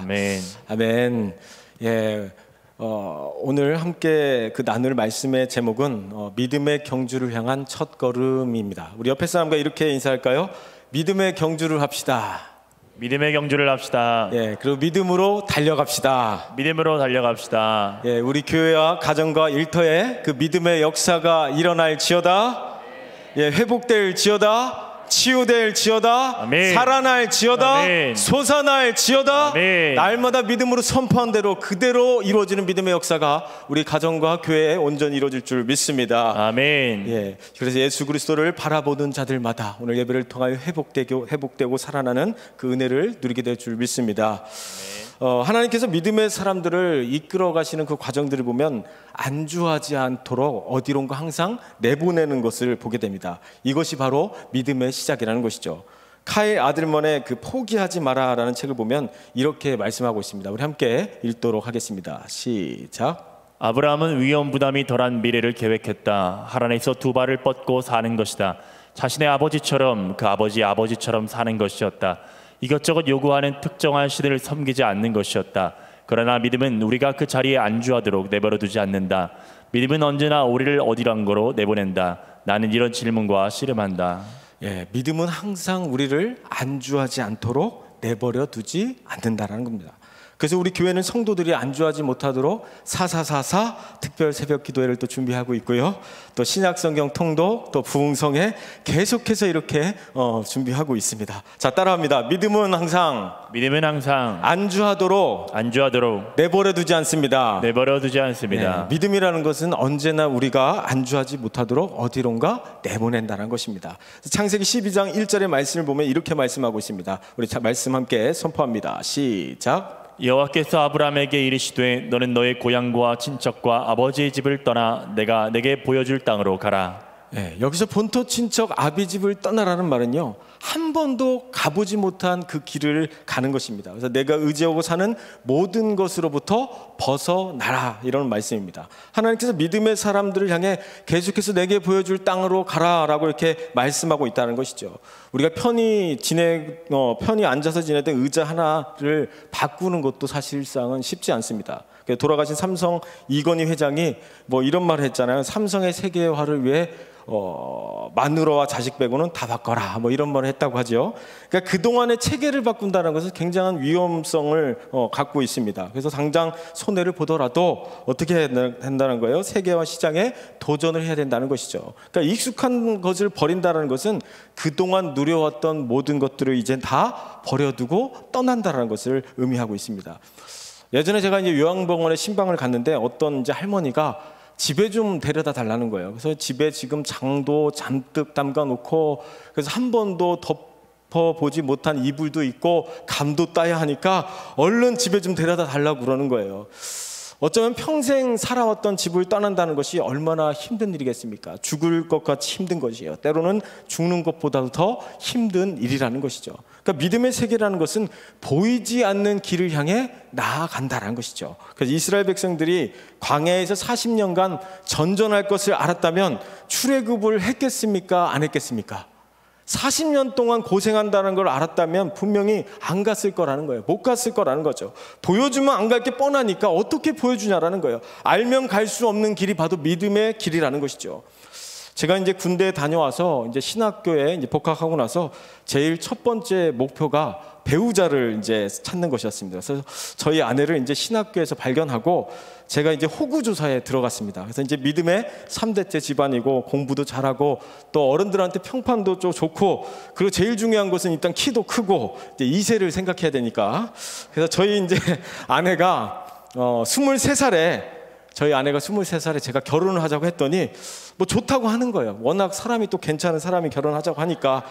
아멘. 아멘. 예, 오늘 함께 나눌 말씀의 제목은 믿음의 경주를 향한 첫 걸음입니다. 우리 옆에 사람과 이렇게 인사할까요? 믿음의 경주를 합시다. 믿음의 경주를 합시다. 예, 그리고 믿음으로 달려갑시다. 믿음으로 달려갑시다. 예, 우리 교회와 가정과 일터에 그 믿음의 역사가 일어날지어다. 예, 회복될지어다. 치유될지어다. 아멘. 살아날지어다. 아멘. 솟아날지어다. 아멘. 날마다 믿음으로 선포한 대로 그대로 이루어지는 믿음의 역사가 우리 가정과 교회에 온전히 이루어질 줄 믿습니다. 아멘. 예, 그래서 예수 그리스도를 바라보는 자들마다 오늘 예배를 통하여 회복되고 살아나는 그 은혜를 누리게 될 줄 믿습니다. 하나님께서 믿음의 사람들을 이끌어 가시는 그 과정들을 보면 안주하지 않도록 어디론가 항상 내보내는 것을 보게 됩니다. 이것이 바로 믿음의 시작이라는 것이죠. 카일 아들먼의 그 포기하지 마라라는 책을 보면 이렇게 말씀하고 있습니다. 우리 함께 읽도록 하겠습니다. 시작. 아브라함은 위험 부담이 덜한 미래를 계획했다. 하란에서 두 발을 뻗고 사는 것이다. 자신의 아버지처럼 그 아버지처럼 사는 것이었다. 이것저것 요구하는 특정한 신을 섬기지 않는 것이었다. 그러나 믿음은 우리가 그 자리에 안주하도록 내버려 두지 않는다. 믿음은 언제나 우리를 어디론가로 내보낸다. 나는 이런 질문과 씨름한다. 예, 믿음은 항상 우리를 안주하지 않도록 내버려 두지 않는다라는 겁니다. 그래서 우리 교회는 성도들이 안주하지 못하도록 4444 특별 새벽 기도회를 또 준비하고 있고요. 또 신약성경 통독, 또 부흥성회 계속해서 이렇게 준비하고 있습니다. 자, 따라합니다. 믿음은 항상 안주하도록 내버려 두지 않습니다. 네, 믿음이라는 것은 언제나 우리가 안주하지 못하도록 어디론가 내보낸다는 것입니다. 창세기 12장 1절의 말씀을 보면 이렇게 말씀하고 있습니다. 우리 말씀 함께 선포합니다. 시작. 여호와께서 아브라함에게 이르시되 너는 너의 고향과 친척과 아버지의 집을 떠나 내가 내게 보여줄 땅으로 가라. 네, 여기서 본토 친척 아비 집을 떠나라는 말은요, 한 번도 가보지 못한 그 길을 가는 것입니다. 그래서 내가 의지하고 사는 모든 것으로부터 벗어나라, 이런 말씀입니다. 하나님께서 믿음의 사람들을 향해 계속해서 내게 보여줄 땅으로 가라라고 이렇게 말씀하고 있다는 것이죠. 우리가 편히 앉아서 지내던 의자 하나를 바꾸는 것도 사실상은 쉽지 않습니다. 돌아가신 삼성 이건희 회장이 이런 말을 했잖아요. 삼성의 세계화를 위해 마누라와 자식 빼고는 다 바꿔라, 이런 말을 했다고 하죠. 그러니까 그동안의 체계를 바꾼다는 것은 굉장한 위험성을 갖고 있습니다. 그래서 당장 손해를 보더라도 어떻게 해야 된다는 거예요? 세계화 시장에 도전을 해야 된다는 것이죠. 그러니까 익숙한 것을 버린다는 것은 그동안 누려왔던 모든 것들을 이제 다 버려두고 떠난다는 것을 의미하고 있습니다. 예전에 제가 이제 요양병원에 신방을 갔는데 어떤 이제 할머니가 집에 좀 데려다 달라는 거예요. 그래서 집에 지금 장도 잔뜩 담가 놓고, 그래서 한 번도 덮어보지 못한 이불도 있고 감도 따야 하니까 얼른 집에 좀 데려다 달라고 그러는 거예요. 어쩌면 평생 살아왔던 집을 떠난다는 것이 얼마나 힘든 일이겠습니까? 죽을 것 같이 힘든 것이에요. 때로는 죽는 것보다도 더 힘든 일이라는 것이죠. 그러니까 믿음의 세계라는 것은 보이지 않는 길을 향해 나아간다는 것이죠. 그래서 이스라엘 백성들이 광야에서 40년간 전전할 것을 알았다면 출애굽을 했겠습니까? 안 했겠습니까? 40년 동안 고생한다는 걸 알았다면 분명히 안 갔을 거라는 거예요. 못 갔을 거라는 거죠. 보여주면 안 갈 게 뻔하니까 어떻게 보여주냐라는 거예요. 알면 갈 수 없는 길이 바로 믿음의 길이라는 것이죠. 제가 이제 군대에 다녀와서 이제 신학교에 이제 복학하고 나서 제일 첫 번째 목표가 배우자를 이제 찾는 것이었습니다. 그래서 저희 아내를 이제 신학교에서 발견하고 제가 이제 호구조사에 들어갔습니다. 그래서 이제 믿음의 3대째 집안이고 공부도 잘하고 또 어른들한테 평판도 좀 좋고, 그리고 제일 중요한 것은 일단 키도 크고 이제 2세를 생각해야 되니까. 그래서 저희 이제 아내가 23살에 제가 결혼을 하자고 했더니 좋다고 하는 거예요. 워낙 사람이 또 괜찮은 사람이 결혼하자고 하니까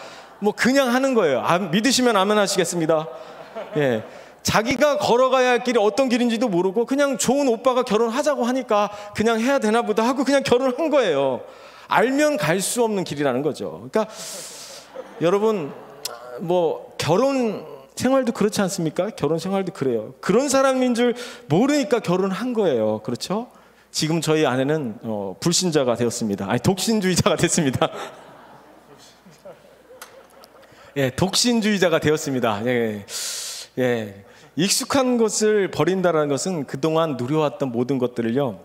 그냥 하는 거예요. 믿으시면 아멘 하시겠습니다. 예. 자기가 걸어가야 할 길이 어떤 길인지도 모르고 그냥 좋은 오빠가 결혼하자고 하니까 그냥 해야 되나 보다 하고 그냥 결혼한 거예요. 알면 갈 수 없는 길이라는 거죠. 그러니까 여러분, 결혼 생활도 그렇지 않습니까? 결혼 생활도 그래요. 그런 사람인 줄 모르니까 결혼한 거예요. 그렇죠? 지금 저희 아내는 불신자가 되었습니다. 독신주의자가 됐습니다. 예, 독신주의자가 되었습니다. 예. 익숙한 것을 버린다는 것은 그동안 누려왔던 모든 것들을요,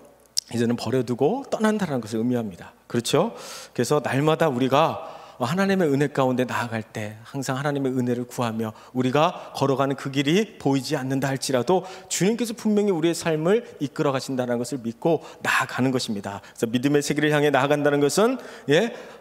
이제는 버려두고 떠난다는 것을 의미합니다. 그렇죠? 그래서 날마다 우리가 하나님의 은혜 가운데 나아갈 때 항상 하나님의 은혜를 구하며 우리가 걸어가는 그 길이 보이지 않는다 할지라도 주님께서 분명히 우리의 삶을 이끌어 가신다는 것을 믿고 나아가는 것입니다. 그래서 믿음의 세계를 향해 나아간다는 것은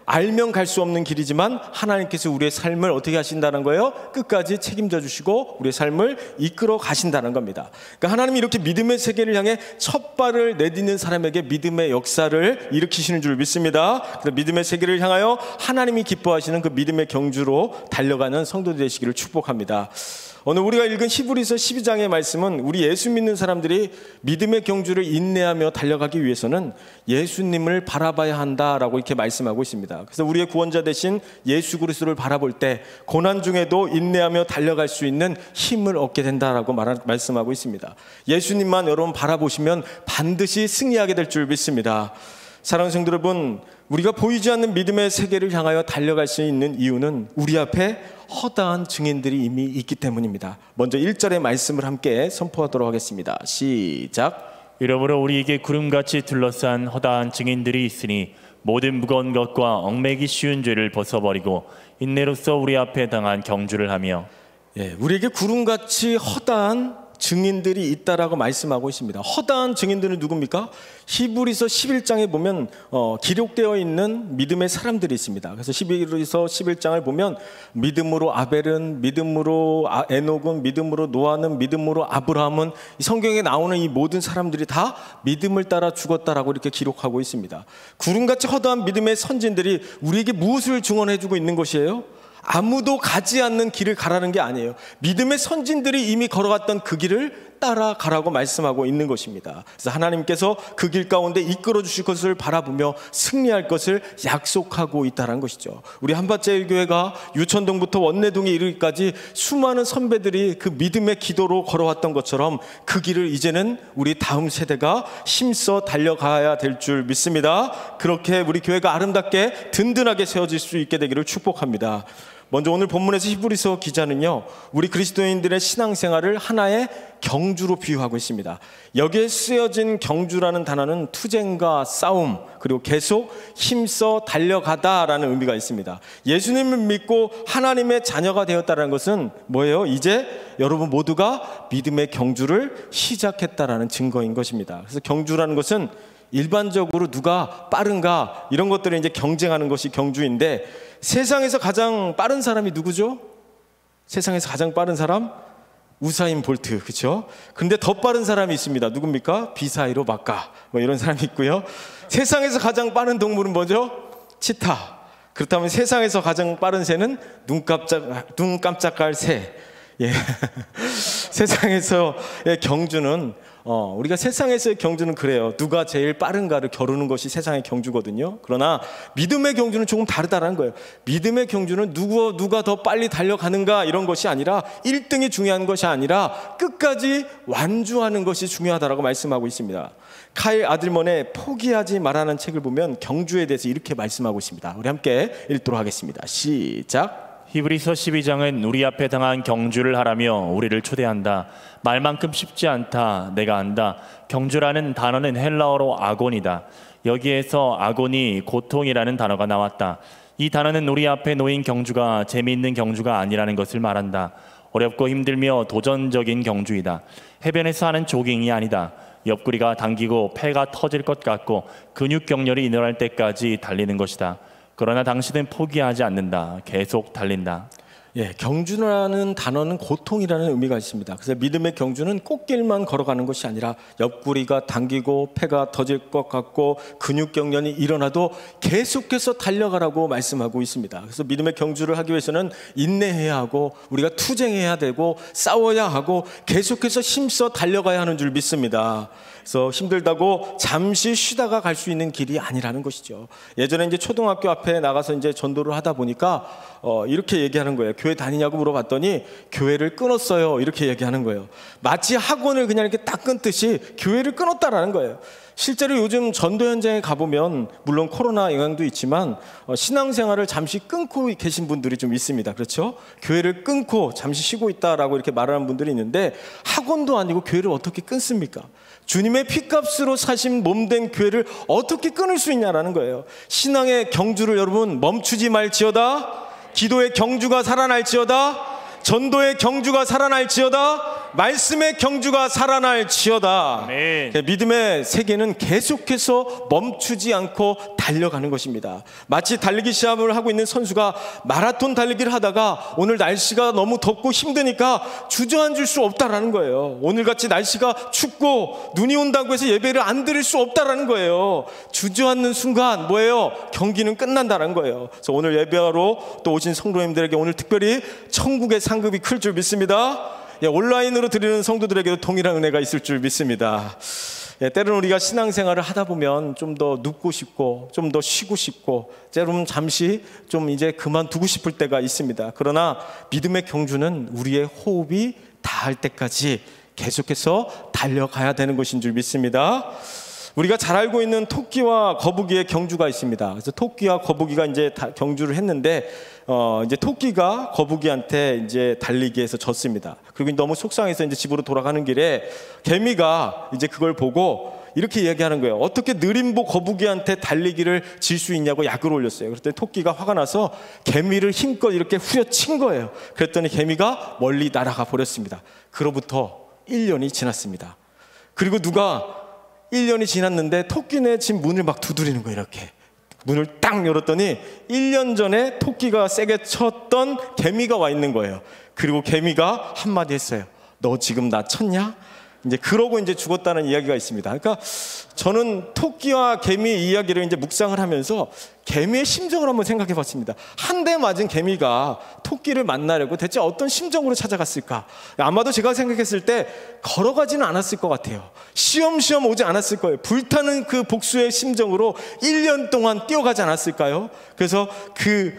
알면 갈 수 없는 길이지만 하나님께서 우리의 삶을 어떻게 하신다는 거예요? 끝까지 책임져 주시고 우리의 삶을 이끌어 가신다는 겁니다. 그러니까 하나님이 이렇게 믿음의 세계를 향해 첫 발을 내딛는 사람에게 믿음의 역사를 일으키시는 줄 믿습니다. 그래서 믿음의 세계를 향하여 하나님이 기뻐하시는 그 믿음의 경주로 달려가는 성도들 되시기를 축복합니다. 오늘 우리가 읽은 히브리서 12장의 말씀은 우리 예수 믿는 사람들이 믿음의 경주를 인내하며 달려가기 위해서는 예수님을 바라봐야 한다라고 이렇게 말씀하고 있습니다. 그래서 우리의 구원자 되신 예수 그리스도를 바라볼 때 고난 중에도 인내하며 달려갈 수 있는 힘을 얻게 된다라고 말씀하고 있습니다. 예수님만 여러분 바라보시면 반드시 승리하게 될 줄 믿습니다. 사랑하는 성도 여러분, 우리가 보이지 않는 믿음의 세계를 향하여 달려갈 수 있는 이유는 우리 앞에 허다한 증인들이 이미 있기 때문입니다. 먼저 1절의 말씀을 함께 선포하도록 하겠습니다. 시작. 이러므로 우리에게 구름같이 둘러싼 허다한 증인들이 있으니 모든 무거운 것과 얽매기 쉬운 죄를 벗어버리고 인내로써 우리 앞에 당한 경주를 하며. 우리에게 구름같이 허다한 증인들이 있다라고 말씀하고 있습니다. 허다한 증인들은 누굽니까? 히브리서 11장에 보면 기록되어 있는 믿음의 사람들이 있습니다. 그래서 히브리서 11장을 보면 믿음으로 아벨은, 믿음으로 에녹은, 믿음으로 노아는, 믿음으로 아브라함은, 이 성경에 나오는 이 모든 사람들이 다 믿음을 따라 죽었다라고 이렇게 기록하고 있습니다. 구름같이 허다한 믿음의 선진들이 우리에게 무엇을 증언해주고 있는 것이에요? 아무도 가지 않는 길을 가라는 게 아니에요. 믿음의 선진들이 이미 걸어갔던 그 길을 따라가라고 말씀하고 있는 것입니다. 그래서 하나님께서 그 길 가운데 이끌어 주실 것을 바라보며 승리할 것을 약속하고 있다는 것이죠. 우리 한밭제일교회가 유천동부터 원내동에 이르기까지 수많은 선배들이 그 믿음의 기도로 걸어왔던 것처럼 그 길을 이제는 우리 다음 세대가 힘써 달려가야 될 줄 믿습니다. 그렇게 우리 교회가 아름답게 든든하게 세워질 수 있게 되기를 축복합니다. 먼저 오늘 본문에서 히브리서 기자는요, 우리 그리스도인들의 신앙생활을 하나의 경주로 비유하고 있습니다. 여기에 쓰여진 경주라는 단어는 투쟁과 싸움, 그리고 계속 힘써 달려가다라는 의미가 있습니다. 예수님을 믿고 하나님의 자녀가 되었다는 것은 뭐예요? 이제 여러분 모두가 믿음의 경주를 시작했다라는 증거인 것입니다. 그래서 경주라는 것은 일반적으로 누가 빠른가 이런 것들을 이제 경쟁하는 것이 경주인데, 세상에서 가장 빠른 사람이 누구죠? 세상에서 가장 빠른 사람? 우사인 볼트, 그렇죠? 근데 더 빠른 사람이 있습니다. 누굽니까? 비사이로 마카, 뭐 이런 사람이 있고요. 세상에서 가장 빠른 동물은 뭐죠? 치타. 그렇다면 세상에서 가장 빠른 새는 눈 깜짝할 새. 세상에서의 경주는 우리가 세상에서의 경주는 그래요. 누가 제일 빠른가를 겨루는 것이 세상의 경주거든요. 그러나 믿음의 경주는 조금 다르다는 거예요. 믿음의 경주는 누가 더 빨리 달려가는가 이런 것이 아니라 1등이 중요한 것이 아니라 끝까지 완주하는 것이 중요하다라고 말씀하고 있습니다. 카일 아들먼의 포기하지 말라는 책을 보면 경주에 대해서 이렇게 말씀하고 있습니다. 우리 함께 읽도록 하겠습니다. 시작. 히브리서 12장은 우리 앞에 당한 경주를 하라며 우리를 초대한다. 말만큼 쉽지 않다. 내가 안다. 경주라는 단어는 헬라어로 아곤이다. 여기에서 아곤이 고통이라는 단어가 나왔다. 이 단어는 우리 앞에 놓인 경주가 재미있는 경주가 아니라는 것을 말한다. 어렵고 힘들며 도전적인 경주이다. 해변에서 하는 조깅이 아니다. 옆구리가 당기고 폐가 터질 것 같고 근육 경련이 일어날 때까지 달리는 것이다. 그러나 당신은 포기하지 않는다. 계속 달린다. 경주라는 단어는 고통이라는 의미가 있습니다. 그래서 믿음의 경주는 꽃길만 걸어가는 것이 아니라 옆구리가 당기고 폐가 터질 것 같고 근육 경련이 일어나도 계속해서 달려가라고 말씀하고 있습니다. 그래서 믿음의 경주를 하기 위해서는 인내해야 하고 우리가 투쟁해야 되고 싸워야 하고 계속해서 힘써 달려가야 하는 줄 믿습니다. 그래서 힘들다고 잠시 쉬다가 갈 수 있는 길이 아니라는 것이죠. 예전에 이제 초등학교 앞에 나가서 이제 전도를 하다 보니까 이렇게 얘기하는 거예요. 교회 다니냐고 물어봤더니 교회를 끊었어요. 이렇게 얘기하는 거예요. 마치 학원을 그냥 이렇게 딱 끊듯이 교회를 끊었다라는 거예요. 실제로 요즘 전도 현장에 가보면 물론 코로나 영향도 있지만 신앙생활을 잠시 끊고 계신 분들이 좀 있습니다. 그렇죠? 교회를 끊고 잠시 쉬고 있다라고 이렇게 말하는 분들이 있는데 학원도 아니고 교회를 어떻게 끊습니까? 주님의 피값으로 사신 몸된 교회를 어떻게 끊을 수 있냐라는 거예요. 신앙의 경주를 여러분 멈추지 말지어다. 기도의 경주가 살아날지어다. 전도의 경주가 살아날지어다. 말씀의 경주가 살아날지어다. 아멘. 믿음의 세계는 계속해서 멈추지 않고 달려가는 것입니다. 마치 달리기 시합을 하고 있는 선수가 마라톤 달리기를 하다가 오늘 날씨가 너무 덥고 힘드니까 주저앉을 수 없다라는 거예요. 오늘같이 날씨가 춥고 눈이 온다고 해서 예배를 안 드릴 수 없다라는 거예요. 주저앉는 순간 뭐예요? 경기는 끝난다는 거예요. 그래서 오늘 예배하러 또 오신 성도님들에게 오늘 특별히 천국의 상급이 클 줄 믿습니다. 온라인으로 드리는 성도들에게도 동일한 은혜가 있을 줄 믿습니다. 때로는 우리가 신앙생활을 하다 보면 좀 더 눕고 싶고 좀 더 쉬고 싶고 때로는 잠시 좀 이제 그만두고 싶을 때가 있습니다. 그러나 믿음의 경주는 우리의 호흡이 닿을 때까지 계속해서 달려가야 되는 것인 줄 믿습니다. 우리가 잘 알고 있는 토끼와 거북이의 경주가 있습니다. 그래서 토끼와 거북이가 이제 경주를 했는데 이제 토끼가 거북이한테 이제 달리기에서 졌습니다. 그리고 너무 속상해서 이제 집으로 돌아가는 길에 개미가 이제 그걸 보고 이렇게 얘기하는 거예요. 어떻게 느림보 거북이한테 달리기를 질 수 있냐고 약을 올렸어요. 그랬더니 토끼가 화가 나서 개미를 힘껏 이렇게 후려친 거예요. 그랬더니 개미가 멀리 날아가 버렸습니다. 그로부터 1년이 지났습니다. 그리고 누가 1년이 지났는데 토끼네 집 문을 막 두드리는 거예요. 이렇게 문을 딱 열었더니 1년 전에 토끼가 세게 쳤던 개미가 와 있는 거예요. 그리고 개미가 한마디 했어요. 너 지금 나 쳤냐? 이제 그러고 이제 죽었다는 이야기가 있습니다. 그러니까 저는 토끼와 개미 이야기를 이제 묵상을 하면서 개미의 심정을 한번 생각해 봤습니다. 한 대 맞은 개미가 토끼를 만나려고 대체 어떤 심정으로 찾아갔을까? 아마도 제가 생각했을 때 걸어가지는 않았을 것 같아요. 쉬엄쉬엄 오지 않았을 거예요. 불타는 그 복수의 심정으로 1년 동안 뛰어가지 않았을까요? 그래서 그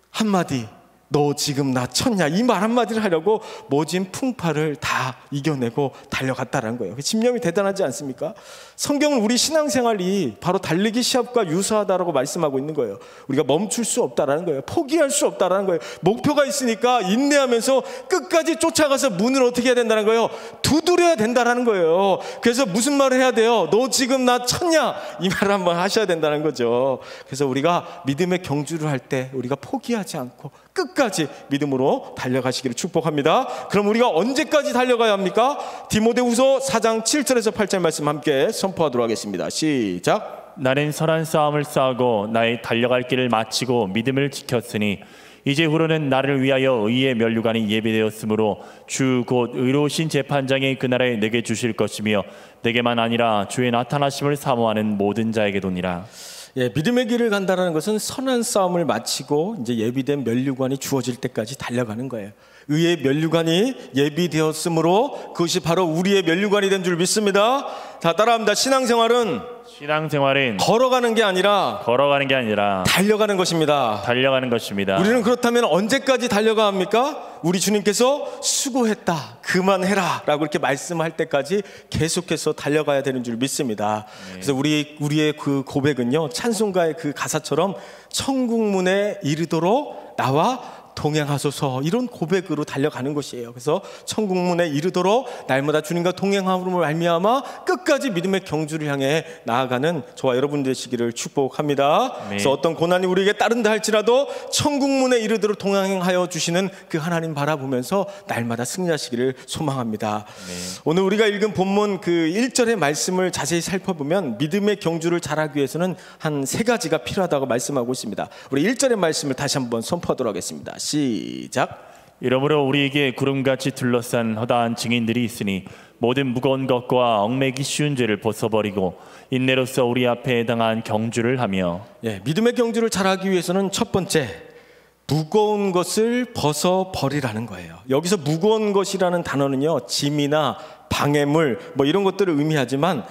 한마디 너 지금 나 쳤냐? 이 말 한마디를 하려고 모진 풍파를 다 이겨내고 달려갔다는 거예요. 집념이 대단하지 않습니까? 성경은 우리 신앙생활이 바로 달리기 시합과 유사하다라고 말씀하고 있는 거예요. 우리가 멈출 수 없다라는 거예요. 포기할 수 없다라는 거예요. 목표가 있으니까 인내하면서 끝까지 쫓아가서 문을 어떻게 해야 된다는 거예요? 두드려야 된다라는 거예요. 그래서 무슨 말을 해야 돼요? 너 지금 나 쳤냐? 이 말을 한번 하셔야 된다는 거죠. 그래서 우리가 믿음의 경주를 할 때 우리가 포기하지 않고 끝까지 믿음으로 달려가시기를 축복합니다. 그럼 우리가 언제까지 달려가야 합니까? 디모데후서 4장 7절에서 8절 말씀 함께 선포하도록 하겠습니다. 시작. 나는 선한 싸움을 싸우고 나의 달려갈 길을 마치고 믿음을 지켰으니 이제 후로는 나를 위하여 의의 면류관이 예비되었으므로 주 곧 의로우신 재판장이 그날에 내게 주실 것이며 내게만 아니라 주의 나타나심을 사모하는 모든 자에게도니라. 믿음의 길을 간다는 것은 선한 싸움을 마치고 이제 예비된 면류관이 주어질 때까지 달려가는 거예요. 의의 면류관이 예비되었으므로 그것이 바로 우리의 면류관이 된 줄 믿습니다. 자, 따라합니다. 신앙생활은 걸어가는 게 아니라 달려가는 것입니다. 우리는 그렇다면 언제까지 달려가야 합니까? 우리 주님께서 수고했다, 그만해라 라고 이렇게 말씀할 때까지 계속해서 달려가야 되는 줄 믿습니다. 그래서 우리의 그 고백은요, 찬송가의 그 가사처럼 천국문에 이르도록 나와 동행하소서, 이런 고백으로 달려가는 것이에요. 그래서 천국문에 이르도록 날마다 주님과 동행함으로 말미암아 끝까지 믿음의 경주를 향해 나아가는 저와 여러분 되시기를 축복합니다. 그래서 어떤 고난이 우리에게 따른다 할지라도 천국문에 이르도록 동행하여 주시는 그 하나님 바라보면서 날마다 승리하시기를 소망합니다. 오늘 우리가 읽은 본문 그 1절의 말씀을 자세히 살펴보면 믿음의 경주를 잘하기 위해서는 한 3가지가 필요하다고 말씀하고 있습니다. 우리 1절의 말씀을 다시 한번 선포하도록 하겠습니다. 시작. 이러므로 우리에게 구름같이 둘러싼 허다한 증인들이 있으니 모든 무거운 것과 얽매기 쉬운 죄를 벗어버리고 인내로써 우리 앞에 해당한 경주를 하며. 믿음의 경주를 잘하기 위해서는 첫 번째, 무거운 것을 벗어버리라는 거예요. 여기서 무거운 것이라는 단어는요, 짐이나 방해물 뭐 이런 것들을 의미하지만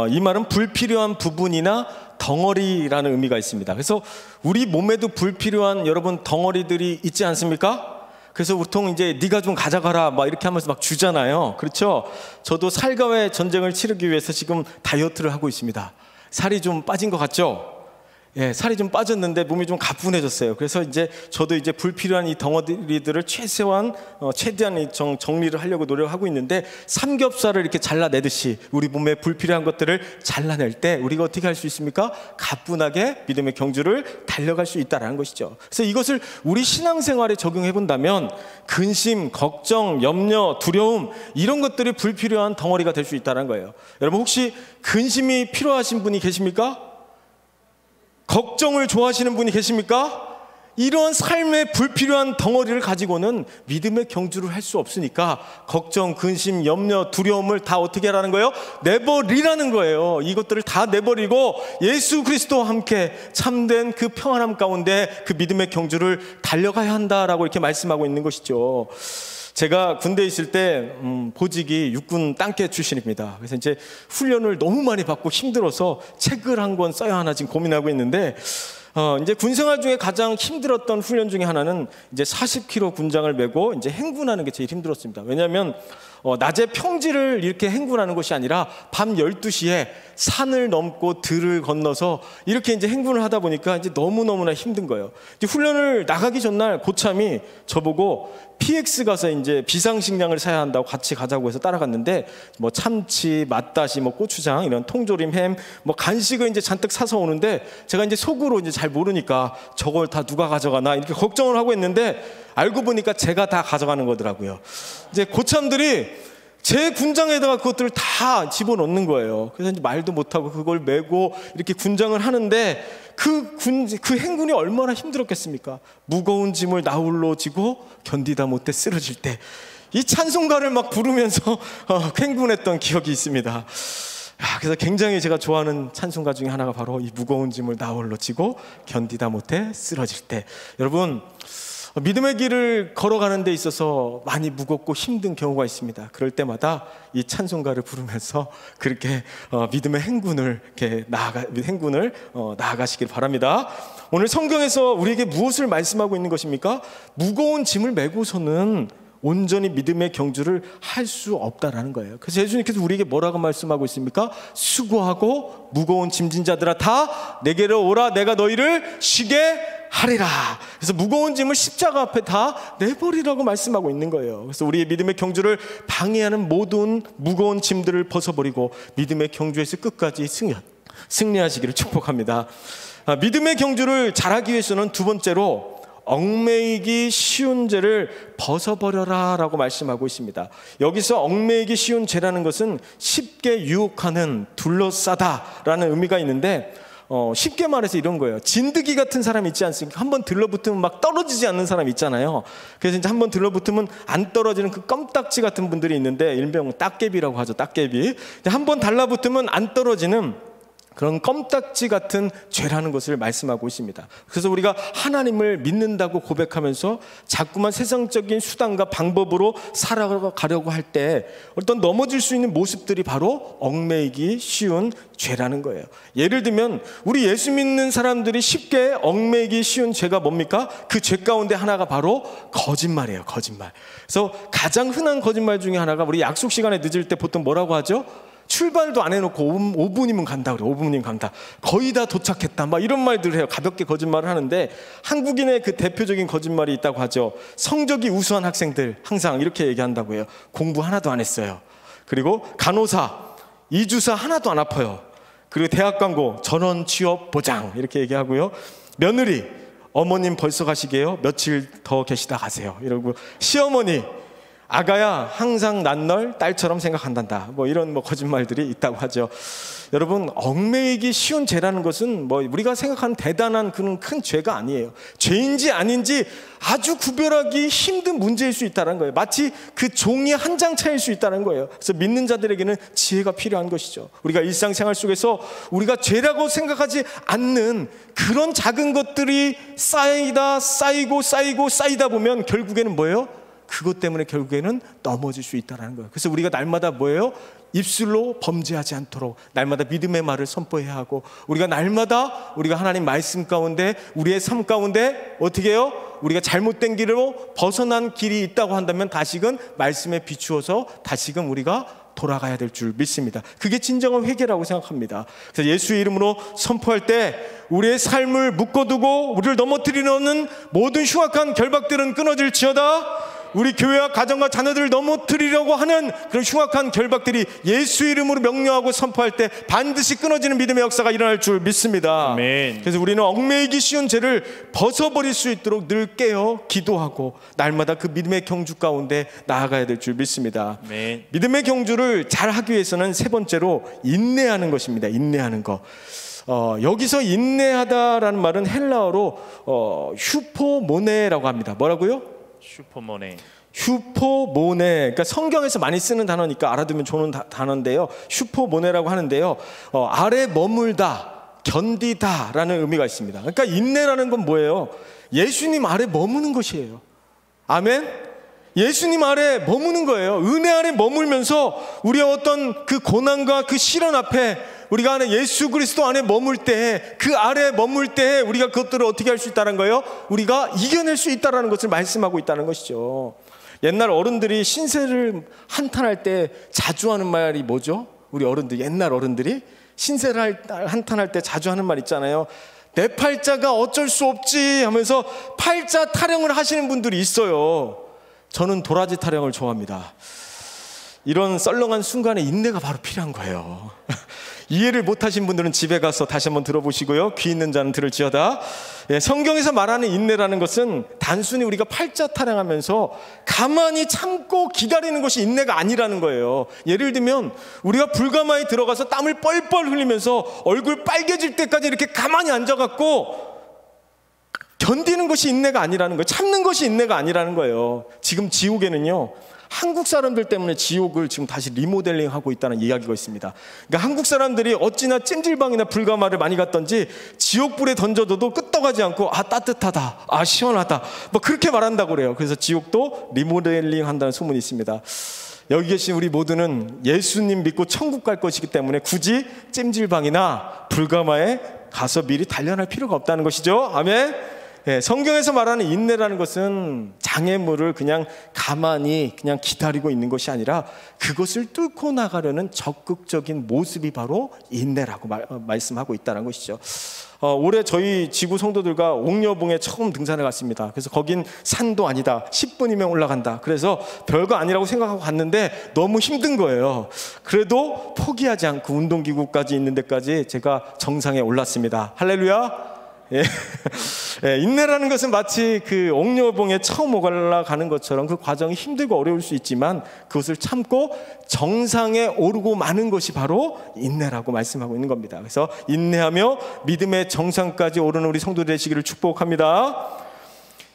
이 말은 불필요한 부분이나 덩어리라는 의미가 있습니다. 그래서 우리 몸에도 불필요한 여러분 덩어리들이 있지 않습니까? 그래서 보통 이제 네가 좀 가져가라 막 이렇게 하면서 막 주잖아요. 그렇죠? 저도 살과의 전쟁을 치르기 위해서 지금 다이어트를 하고 있습니다. 살이 좀 빠진 것 같죠? 예, 살이 좀 빠졌는데 몸이 좀 가뿐해졌어요. 그래서 이제 저도 이제 불필요한 이 덩어리들을 최대한 정리를 하려고 노력하고 있는데, 삼겹살을 이렇게 잘라내듯이 우리 몸에 불필요한 것들을 잘라낼 때 우리가 어떻게 할 수 있습니까? 가뿐하게 믿음의 경주를 달려갈 수 있다는 것이죠. 그래서 이것을 우리 신앙생활에 적용해 본다면 근심, 걱정, 염려, 두려움 이런 것들이 불필요한 덩어리가 될 수 있다는 거예요. 여러분 혹시 근심이 필요하신 분이 계십니까? 걱정을 좋아하시는 분이 계십니까? 이런 삶의 불필요한 덩어리를 가지고는 믿음의 경주를 할 수 없으니까 걱정, 근심, 염려, 두려움을 다 어떻게 하라는 거예요? 내버리라는 거예요. 이것들을 다 내버리고 예수 그리스도와 함께 참된 그 평안함 가운데 그 믿음의 경주를 달려가야 한다라고 이렇게 말씀하고 있는 것이죠. 제가 군대에 있을 때 보직이 육군 땅개 출신입니다. 그래서 이제 훈련을 너무 많이 받고 힘들어서 책을 한 권 써야 하나 지금 고민하고 있는데, 이제 군 생활 중에 가장 힘들었던 훈련 중에 하나는 이제 40kg 군장을 메고 이제 행군하는 게 제일 힘들었습니다. 왜냐하면 낮에 평지를 이렇게 행군하는 것이 아니라 밤 12시에 산을 넘고 들을 건너서 이렇게 이제 행군을 하다 보니까 이제 너무너무나 힘든 거예요. 이제 훈련을 나가기 전날 고참이 저보고 PX 가서 이제 비상식량을 사야 한다고 같이 가자고 해서 따라갔는데, 뭐 참치, 맛다시, 뭐 고추장 이런 통조림, 햄, 뭐 간식을 이제 잔뜩 사서 오는데, 제가 이제 속으로 이제 잘 모르니까 저걸 다 누가 가져가나 이렇게 걱정을 하고 있는데, 알고 보니까 제가 다 가져가는 거더라고요. 이제 고참들이 제 군장에다가 그것들을 다 집어넣는 거예요. 그래서 이제 말도 못하고 그걸 메고 이렇게 군장을 하는데, 그 행군이 얼마나 힘들었겠습니까? 무거운 짐을 나홀로 지고 견디다 못해 쓰러질 때 이 찬송가를 막 부르면서 행군했던 기억이 있습니다. 그래서 굉장히 제가 좋아하는 찬송가 중에 하나가 바로 이 무거운 짐을 나홀로 지고 견디다 못해 쓰러질 때. 여러분, 믿음의 길을 걸어가는 데 있어서 많이 무겁고 힘든 경우가 있습니다. 그럴 때마다 이 찬송가를 부르면서 그렇게 믿음의 행군을 나아가시길 바랍니다. 오늘 성경에서 우리에게 무엇을 말씀하고 있는 것입니까? 무거운 짐을 메고서는 온전히 믿음의 경주를 할 수 없다라는 거예요. 그래서 예수님께서 우리에게 뭐라고 말씀하고 있습니까? 수고하고 무거운 짐진 자들아 다 내게로 오라, 내가 너희를 쉬게 하리라. 그래서 무거운 짐을 십자가 앞에 다 내버리라고 말씀하고 있는 거예요. 그래서 우리의 믿음의 경주를 방해하는 모든 무거운 짐들을 벗어버리고 믿음의 경주에서 끝까지 승리하시기를 축복합니다. 믿음의 경주를 잘하기 위해서는 두 번째로 얽매이기 쉬운 죄를 벗어버려라 라고 말씀하고 있습니다. 여기서 얽매이기 쉬운 죄라는 것은 쉽게 유혹하는, 둘러싸다라는 의미가 있는데, 쉽게 말해서 이런 거예요. 진드기 같은 사람 있지 않습니까? 한번 들러붙으면 막 떨어지지 않는 사람 있잖아요. 그래서 이제 한번 들러붙으면 안 떨어지는 그 껌딱지 같은 분들이 있는데, 일명 딱개비라고 하죠. 딱개비. 한번 달라붙으면 안 떨어지는 그런 껌딱지 같은 죄라는 것을 말씀하고 있습니다. 그래서 우리가 하나님을 믿는다고 고백하면서 자꾸만 세상적인 수단과 방법으로 살아가려고 할 때 어떤 넘어질 수 있는 모습들이 바로 얽매이기 쉬운 죄라는 거예요. 예를 들면 우리 예수 믿는 사람들이 쉽게 얽매이기 쉬운 죄가 뭡니까? 그 죄 가운데 하나가 바로 거짓말이에요. 거짓말. 그래서 가장 흔한 거짓말 중에 하나가, 우리 약속 시간에 늦을 때 보통 뭐라고 하죠? 출발도 안 해놓고 5분이면 간다 그래. 5분이면 간다. 거의 다 도착했다. 막 이런 말들을 해요. 가볍게 거짓말을 하는데, 한국인의 그 대표적인 거짓말이 있다고 하죠. 성적이 우수한 학생들 항상 이렇게 얘기한다고 해요. 공부 하나도 안 했어요. 그리고 간호사, 이주사 하나도 안 아파요. 그리고 대학 광고, 전원 취업 보장 이렇게 얘기하고요. 며느리, 어머님 벌써 가시게요? 며칠 더 계시다 가세요. 이러고 시어머니, 아가야 항상 난 널 딸처럼 생각한단다. 뭐 이런 거짓말들이 있다고 하죠. 여러분, 얽매이기 쉬운 죄라는 것은 우리가 생각하는 대단한 그런 큰 죄가 아니에요. 죄인지 아닌지 아주 구별하기 힘든 문제일 수 있다는 거예요. 마치 그 종이 한 장 차이일 수 있다는 거예요. 그래서 믿는 자들에게는 지혜가 필요한 것이죠. 우리가 일상생활 속에서 우리가 죄라고 생각하지 않는 그런 작은 것들이 쌓이다 보면 결국에는 뭐예요? 그것 때문에 결국에는 넘어질 수 있다는 거예요. 그래서 우리가 날마다 뭐예요? 입술로 범죄하지 않도록 날마다 믿음의 말을 선포해야 하고, 우리가 날마다 우리가 하나님 말씀 가운데 우리의 삶 가운데 어떻게 해요? 우리가 잘못된 길로 벗어난 길이 있다고 한다면 다시금 말씀에 비추어서 다시금 우리가 돌아가야 될 줄 믿습니다. 그게 진정한 회개라고 생각합니다. 그래서 예수의 이름으로 선포할 때 우리의 삶을 묶어두고 우리를 넘어뜨리려는 모든 흉악한 결박들은 끊어질지어다. 우리 교회와 가정과 자녀들을 넘어뜨리려고 하는 그런 흉악한 결박들이 예수 이름으로 명령하고 선포할 때 반드시 끊어지는 믿음의 역사가 일어날 줄 믿습니다. 아멘. 그래서 우리는 얽매이기 쉬운 죄를 벗어버릴 수 있도록 늘 깨어 기도하고 날마다 그 믿음의 경주 가운데 나아가야 될 줄 믿습니다. 아멘. 믿음의 경주를 잘 하기 위해서는 세 번째로 인내하는 것입니다. 인내하는 것. 여기서 인내하다라는 말은 헬라어로 휴포모네라고 합니다. 뭐라고요? 슈퍼모네. 휴포모네. 그러니까 성경에서 많이 쓰는 단어니까 알아두면 좋은 단어인데요. 휴포모네라고 하는데요. 아래 머물다, 견디다라는 의미가 있습니다. 그러니까 인내라는 건 뭐예요? 예수님 아래 머무는 것이에요. 아멘. 예수님 아래 머무는 거예요. 은혜 아래 머물면서 우리의 어떤 그 고난과 그 시련 앞에 우리가 안에 예수 그리스도 안에 머물 때, 그 아래 머물 때 우리가 그것들을 어떻게 할 수 있다는 거예요? 우리가 이겨낼 수 있다는 것을 말씀하고 있다는 것이죠. 옛날 어른들이 신세를 한탄할 때 자주 하는 말이 뭐죠? 우리 어른들, 옛날 어른들이 신세를 한탄할 때 자주 하는 말 있잖아요. 내 팔자가 어쩔 수 없지 하면서 팔자 타령을 하시는 분들이 있어요. 저는 도라지 타령을 좋아합니다. 이런 썰렁한 순간에 인내가 바로 필요한 거예요. 이해를 못하신 분들은 집에 가서 다시 한번 들어보시고요. 귀 있는 자는 들을지어다. 성경에서 말하는 인내라는 것은 단순히 우리가 팔자 타령하면서 가만히 참고 기다리는 것이 인내가 아니라는 거예요. 예를 들면 우리가 불가마에 들어가서 땀을 뻘뻘 흘리면서 얼굴 빨개질 때까지 이렇게 가만히 앉아갖고 견디는 것이 인내가 아니라는 거예요. 참는 것이 인내가 아니라는 거예요. 지금 지옥에는요, 한국 사람들 때문에 지옥을 지금 다시 리모델링하고 있다는 이야기가 있습니다. 그러니까 한국 사람들이 어찌나 찜질방이나 불가마를 많이 갔던지 지옥불에 던져둬도 끄떡하지 않고 아 따뜻하다, 아 시원하다, 뭐 그렇게 말한다고 그래요. 그래서 지옥도 리모델링한다는 소문이 있습니다. 여기 계신 우리 모두는 예수님 믿고 천국 갈 것이기 때문에 굳이 찜질방이나 불가마에 가서 미리 단련할 필요가 없다는 것이죠. 아멘. 성경에서 말하는 인내라는 것은 장애물을 그냥 가만히 그냥 기다리고 있는 것이 아니라 그것을 뚫고 나가려는 적극적인 모습이 바로 인내라고 말씀하고 있다는 것이죠. 올해 저희 지구 성도들과 옥녀봉에 처음 등산을 갔습니다. 그래서 거긴 산도 아니다, 10분이면 올라간다. 그래서 별거 아니라고 생각하고 갔는데 너무 힘든 거예요. 그래도 포기하지 않고 운동기구까지 있는 데까지 제가 정상에 올랐습니다. 할렐루야. 인내라는 것은 마치 그 옥녀봉에 처음 올라가는 것처럼 그 과정이 힘들고 어려울 수 있지만 그것을 참고 정상에 오르고 마는 것이 바로 인내라고 말씀하고 있는 겁니다. 그래서 인내하며 믿음의 정상까지 오르는 우리 성도 되시기를 축복합니다.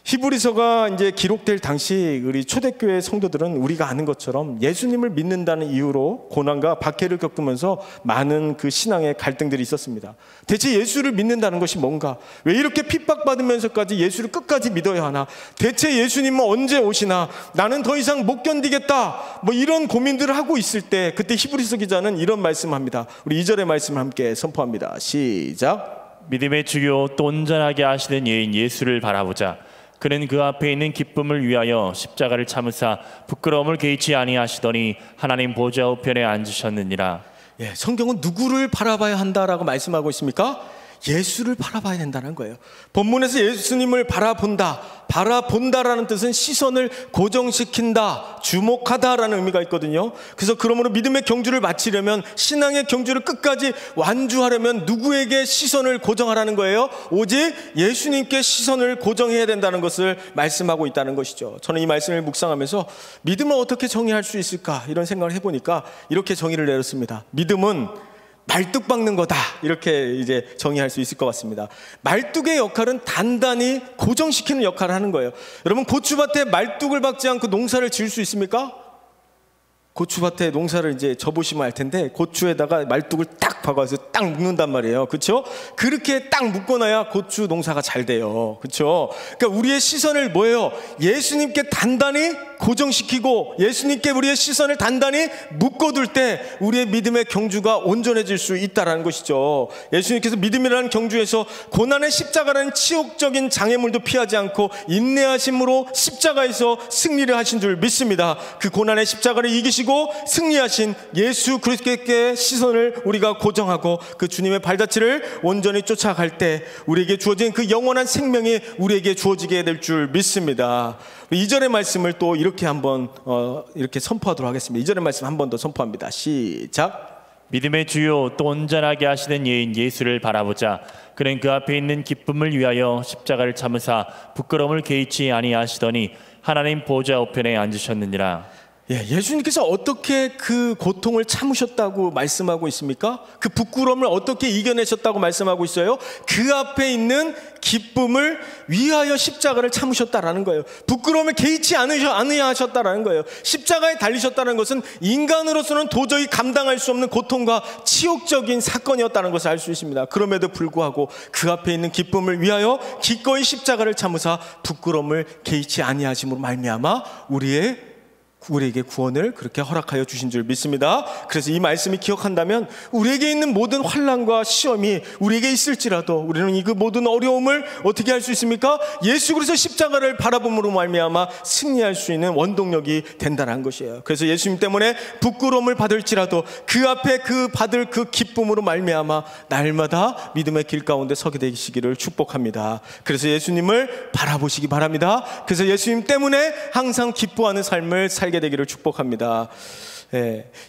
히브리서가 이제 기록될 당시 우리 초대교회 성도들은 우리가 아는 것처럼 예수님을 믿는다는 이유로 고난과 박해를 겪으면서 많은 그 신앙의 갈등들이 있었습니다. 대체 예수를 믿는다는 것이 뭔가? 왜 이렇게 핍박받으면서까지 예수를 끝까지 믿어야 하나? 대체 예수님은 언제 오시나? 나는 더 이상 못 견디겠다. 뭐 이런 고민들을 하고 있을 때 그때 히브리서 기자는 이런 말씀합니다. 우리 2절의 말씀을 함께 선포합니다. 시작. 믿음의 주요 또 온전하게 하시는 예인 예수를 바라보자. 그는 그 앞에 있는 기쁨을 위하여 십자가를 참으사 부끄러움을 개의치 아니하시더니 하나님 보좌 우편에 앉으셨느니라. 성경은 누구를 바라봐야 한다라고 말씀하고 있습니까? 예수를 바라봐야 된다는 거예요. 본문에서 예수님을 바라본다라는 뜻은 시선을 고정시킨다, 주목하다라는 의미가 있거든요. 그래서 그러므로 믿음의 경주를 마치려면, 신앙의 경주를 끝까지 완주하려면 누구에게 시선을 고정하라는 거예요? 오직 예수님께 시선을 고정해야 된다는 것을 말씀하고 있다는 것이죠. 저는 이 말씀을 묵상하면서 믿음을 어떻게 정의할 수 있을까 이런 생각을 해보니까 이렇게 정의를 내렸습니다. 믿음은 말뚝 박는 거다, 이렇게 이제 정의할 수 있을 것 같습니다. 말뚝의 역할은 단단히 고정시키는 역할을 하는 거예요. 여러분, 고추밭에 말뚝을 박지 않고 농사를 지을 수 있습니까? 고추밭에 농사를 이제 접으시면 알 텐데 고추에다가 말뚝을 딱 박아서 딱 묶는단 말이에요. 그렇죠? 그렇게 딱 묶어놔야 고추 농사가 잘 돼요. 그렇죠? 그러니까 우리의 시선을 뭐예요? 예수님께 단단히 고정시키고 예수님께 우리의 시선을 단단히 묶어둘 때 우리의 믿음의 경주가 온전해질 수 있다는 것이죠. 예수님께서 믿음이라는 경주에서 고난의 십자가라는 치욕적인 장애물도 피하지 않고 인내하심으로 십자가에서 승리를 하신 줄 믿습니다. 그 고난의 십자가를 이기시고 승리하신 예수 그리스도께 시선을 우리가 고정하고 그 주님의 발자취를 온전히 쫓아갈 때 우리에게 주어진 그 영원한 생명이 우리에게 주어지게 될 줄 믿습니다. 2절의 말씀을 또 이렇게 한번 이렇게 선포하도록 하겠습니다. 2절의 말씀 한 번 더 선포합니다. 시작. 믿음의 주요 또 온전하게 하시는 예인 예수를 바라보자. 그는 그 앞에 있는 기쁨을 위하여 십자가를 참으사 부끄러움을 개의치 아니하시더니 하나님 보좌 우편에 앉으셨느니라. 예수님께서 어떻게 그 고통을 참으셨다고 말씀하고 있습니까? 그 부끄러움을 어떻게 이겨내셨다고 말씀하고 있어요? 그 앞에 있는 기쁨을 위하여 십자가를 참으셨다라는 거예요. 부끄러움을 개의치 않으셨다라는 거예요. 십자가에 달리셨다는 것은 인간으로서는 도저히 감당할 수 없는 고통과 치욕적인 사건이었다는 것을 알 수 있습니다. 그럼에도 불구하고 그 앞에 있는 기쁨을 위하여 기꺼이 십자가를 참으사 부끄러움을 개의치 아니하심으로 말미암아 우리에게 구원을 그렇게 허락하여 주신 줄 믿습니다. 그래서 이 말씀이 기억한다면 우리에게 있는 모든 환난과 시험이 우리에게 있을지라도 우리는 이 그 모든 어려움을 어떻게 할 수 있습니까? 예수 그리스도 십자가를 바라봄으로 말미암아 승리할 수 있는 원동력이 된다는 것이에요. 그래서 예수님 때문에 부끄러움을 받을지라도 그 앞에 받을 그 기쁨으로 말미암아 날마다 믿음의 길 가운데 서게 되시기를 축복합니다. 그래서 예수님을 바라보시기 바랍니다. 그래서 예수님 때문에 항상 기뻐하는 삶을 살게 되기를 축복합니다.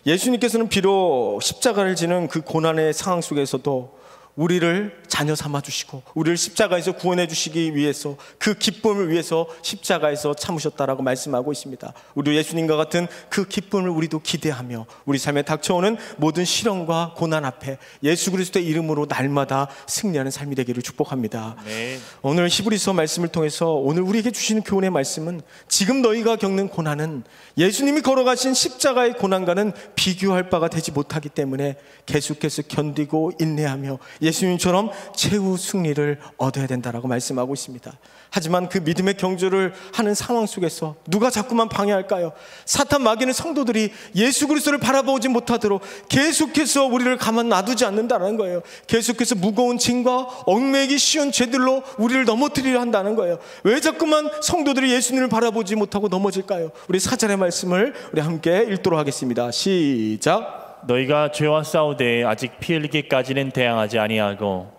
예수님께서는 비록 십자가를 지는 그 고난의 상황 속에서도 우리를 자녀 삼아 주시고 우리를 십자가에서 구원해 주시기 위해서 그 기쁨을 위해서 십자가에서 참으셨다라고 말씀하고 있습니다. 우리 예수님과 같은 그 기쁨을 우리도 기대하며 우리 삶에 닥쳐오는 모든 시련과 고난 앞에 예수 그리스도의 이름으로 날마다 승리하는 삶이 되기를 축복합니다. 네. 오늘 히브리서 말씀을 통해서 오늘 우리에게 주시는 교훈의 말씀은 지금 너희가 겪는 고난은 예수님이 걸어가신 십자가의 고난과는 비교할 바가 되지 못하기 때문에 계속해서 견디고 인내하며 예수님처럼 최후 승리를 얻어야 된다라고 말씀하고 있습니다. 하지만 그 믿음의 경주를 하는 상황 속에서 누가 자꾸만 방해할까요? 사탄 마귀는 성도들이 예수 그리스도를 바라보지 못하도록 계속해서 우리를 가만 놔두지 않는다는 거예요. 계속해서 무거운 짐과 얽매이기 쉬운 죄들로 우리를 넘어뜨리려 한다는 거예요. 왜 자꾸만 성도들이 예수님을 바라보지 못하고 넘어질까요? 우리 4절의 말씀을 우리 함께 읽도록 하겠습니다. 시작. 너희가 죄와 싸우되 아직 피 흘리기까지는 대항하지 아니하고.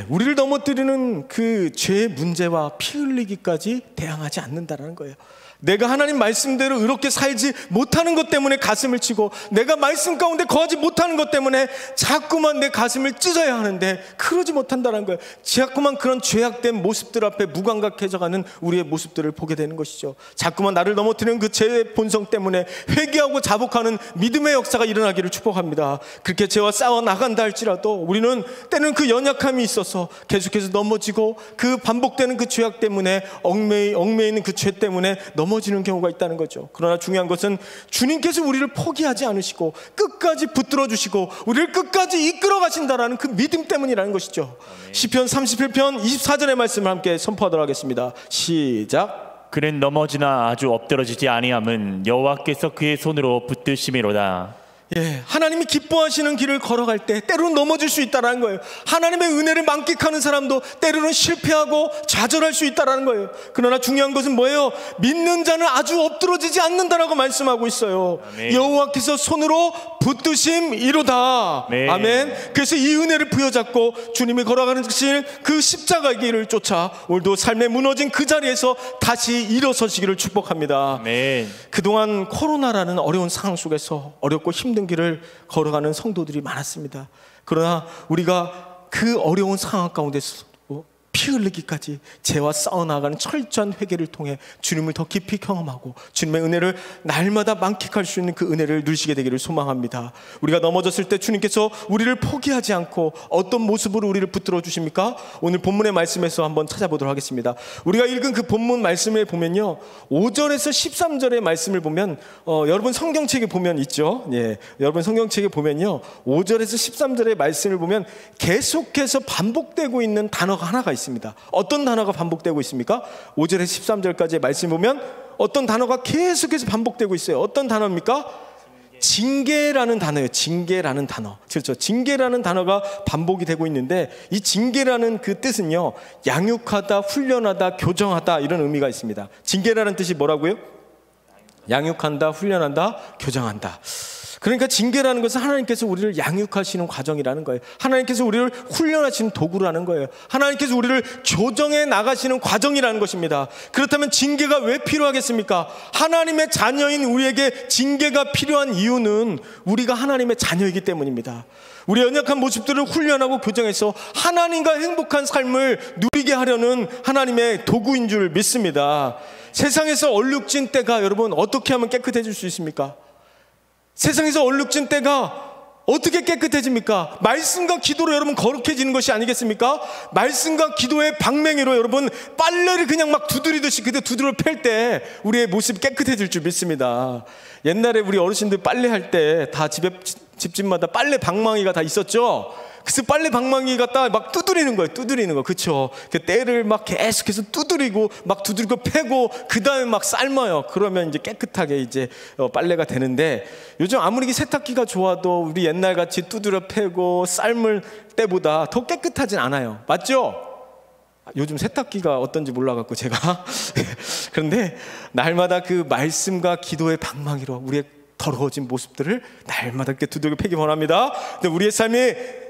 우리를 넘어뜨리는 그 죄의 문제와 피 흘리기까지 대항하지 않는다는 거예요. 내가 하나님 말씀대로 의롭게 살지 못하는 것 때문에 가슴을 치고 내가 말씀 가운데 거하지 못하는 것 때문에 자꾸만 내 가슴을 찢어야 하는데 그러지 못한다는 거예요. 자꾸만 그런 죄악된 모습들 앞에 무감각해져가는 우리의 모습들을 보게 되는 것이죠. 자꾸만 나를 넘어뜨리는 그 죄의 본성 때문에 회개하고 자복하는 믿음의 역사가 일어나기를 축복합니다. 그렇게 죄와 싸워 나간다 할지라도 우리는 때는 그 연약함이 있어서 계속해서 넘어지고 그 반복되는 그 죄악 때문에 얽매이는 그 죄 때문에 넘어지는 경우가 있다는 거죠. 그러나 중요한 것은 주님께서 우리를 포기하지 않으시고 끝까지 붙들어 주시고 우리를 끝까지 이끌어 가신다라는 그 믿음 때문이라는 것이죠. 시편 31편 24절의 말씀을 함께 선포하도록 하겠습니다. 시작. 그는 넘어지나 아주 엎드러지지 아니함은 여호와께서 그의 손으로 붙드심이로다. 하나님이 기뻐하시는 길을 걸어갈 때 때로는 넘어질 수 있다는 거예요. 하나님의 은혜를 만끽하는 사람도 때로는 실패하고 좌절할 수 있다는 거예요. 그러나 중요한 것은 뭐예요? 믿는 자는 아주 엎드러지지 않는다라고 말씀하고 있어요. 아멘. 여호와께서 손으로 붙드심이로다. 아멘. 그래서 이 은혜를 부여잡고 주님이 걸어가는 그 십자가의 길을 쫓아 오늘도 삶에 무너진 그 자리에서 다시 일어서시기를 축복합니다. 아멘. 그동안 코로나라는 어려운 상황 속에서 어렵고 힘든 길을 걸어가는 성도들이 많았습니다. 그러나 우리가 그 어려운 상황 가운데서 피 피 흘리기까지 죄와 싸워나가는 철저한 회개를 통해 주님을 더 깊이 경험하고 주님의 은혜를 날마다 만끽할 수 있는 그 은혜를 누리시게 되기를 소망합니다. 우리가 넘어졌을 때 주님께서 우리를 포기하지 않고 어떤 모습으로 우리를 붙들어 주십니까? 오늘 본문의 말씀에서 한번 찾아보도록 하겠습니다. 우리가 읽은 그 본문 말씀을 보면요, 5절에서 13절의 말씀을 보면 여러분 성경책에 보면 있죠. 예, 여러분 성경책에 보면요, 5절에서 13절의 말씀을 보면 계속해서 반복되고 있는 단어가 하나가 있습니다. 어떤 단어가 반복되고 있습니까? 5절에서 13절까지의 말씀 보면 어떤 단어가 계속해서 반복되고 있어요. 어떤 단어입니까? 징계라는 단어예요. 징계라는 단어. 그렇죠. 징계라는 단어가 반복이 되고 있는데, 이 징계라는 그 뜻은요, 양육하다, 훈련하다, 교정하다, 이런 의미가 있습니다. 징계라는 뜻이 뭐라고요? 양육한다, 훈련한다, 교정한다. 그러니까 징계라는 것은 하나님께서 우리를 양육하시는 과정이라는 거예요. 하나님께서 우리를 훈련하시는 도구라는 거예요. 하나님께서 우리를 교정해 나가시는 과정이라는 것입니다. 그렇다면 징계가 왜 필요하겠습니까? 하나님의 자녀인 우리에게 징계가 필요한 이유는 우리가 하나님의 자녀이기 때문입니다. 우리 연약한 모습들을 훈련하고 교정해서 하나님과 행복한 삶을 누리게 하려는 하나님의 도구인 줄 믿습니다. 세상에서 얼룩진 때가 여러분 어떻게 하면 깨끗해질 수 있습니까? 세상에서 얼룩진 때가 어떻게 깨끗해집니까? 말씀과 기도로 여러분 거룩해지는 것이 아니겠습니까? 말씀과 기도의 방맹이로 여러분 빨래를 그냥 막 두드리듯이 그대 두드려 팰 때 우리의 모습이 깨끗해질 줄 믿습니다. 옛날에 우리 어르신들 빨래할 때 다 집집마다 빨래 방망이가 다 있었죠. 그래서 빨래 방망이 갖다 막 두드리는 거예요. 두드리는 거. 그렇죠. 그 때를 막 계속해서 두드리고 막 두드리고 패고 그다음에 막 삶아요. 그러면 이제 깨끗하게 이제 빨래가 되는데, 요즘 아무리 세탁기가 좋아도 우리 옛날같이 두드려 패고 삶을 때보다 더 깨끗하진 않아요. 맞죠? 요즘 세탁기가 어떤지 몰라갖고 제가 그런데 날마다 그 말씀과 기도의 방망이로 우리의 더러워진 모습들을 날마다 이렇게 두들겨 패기 원합니다. 근데 우리의 삶이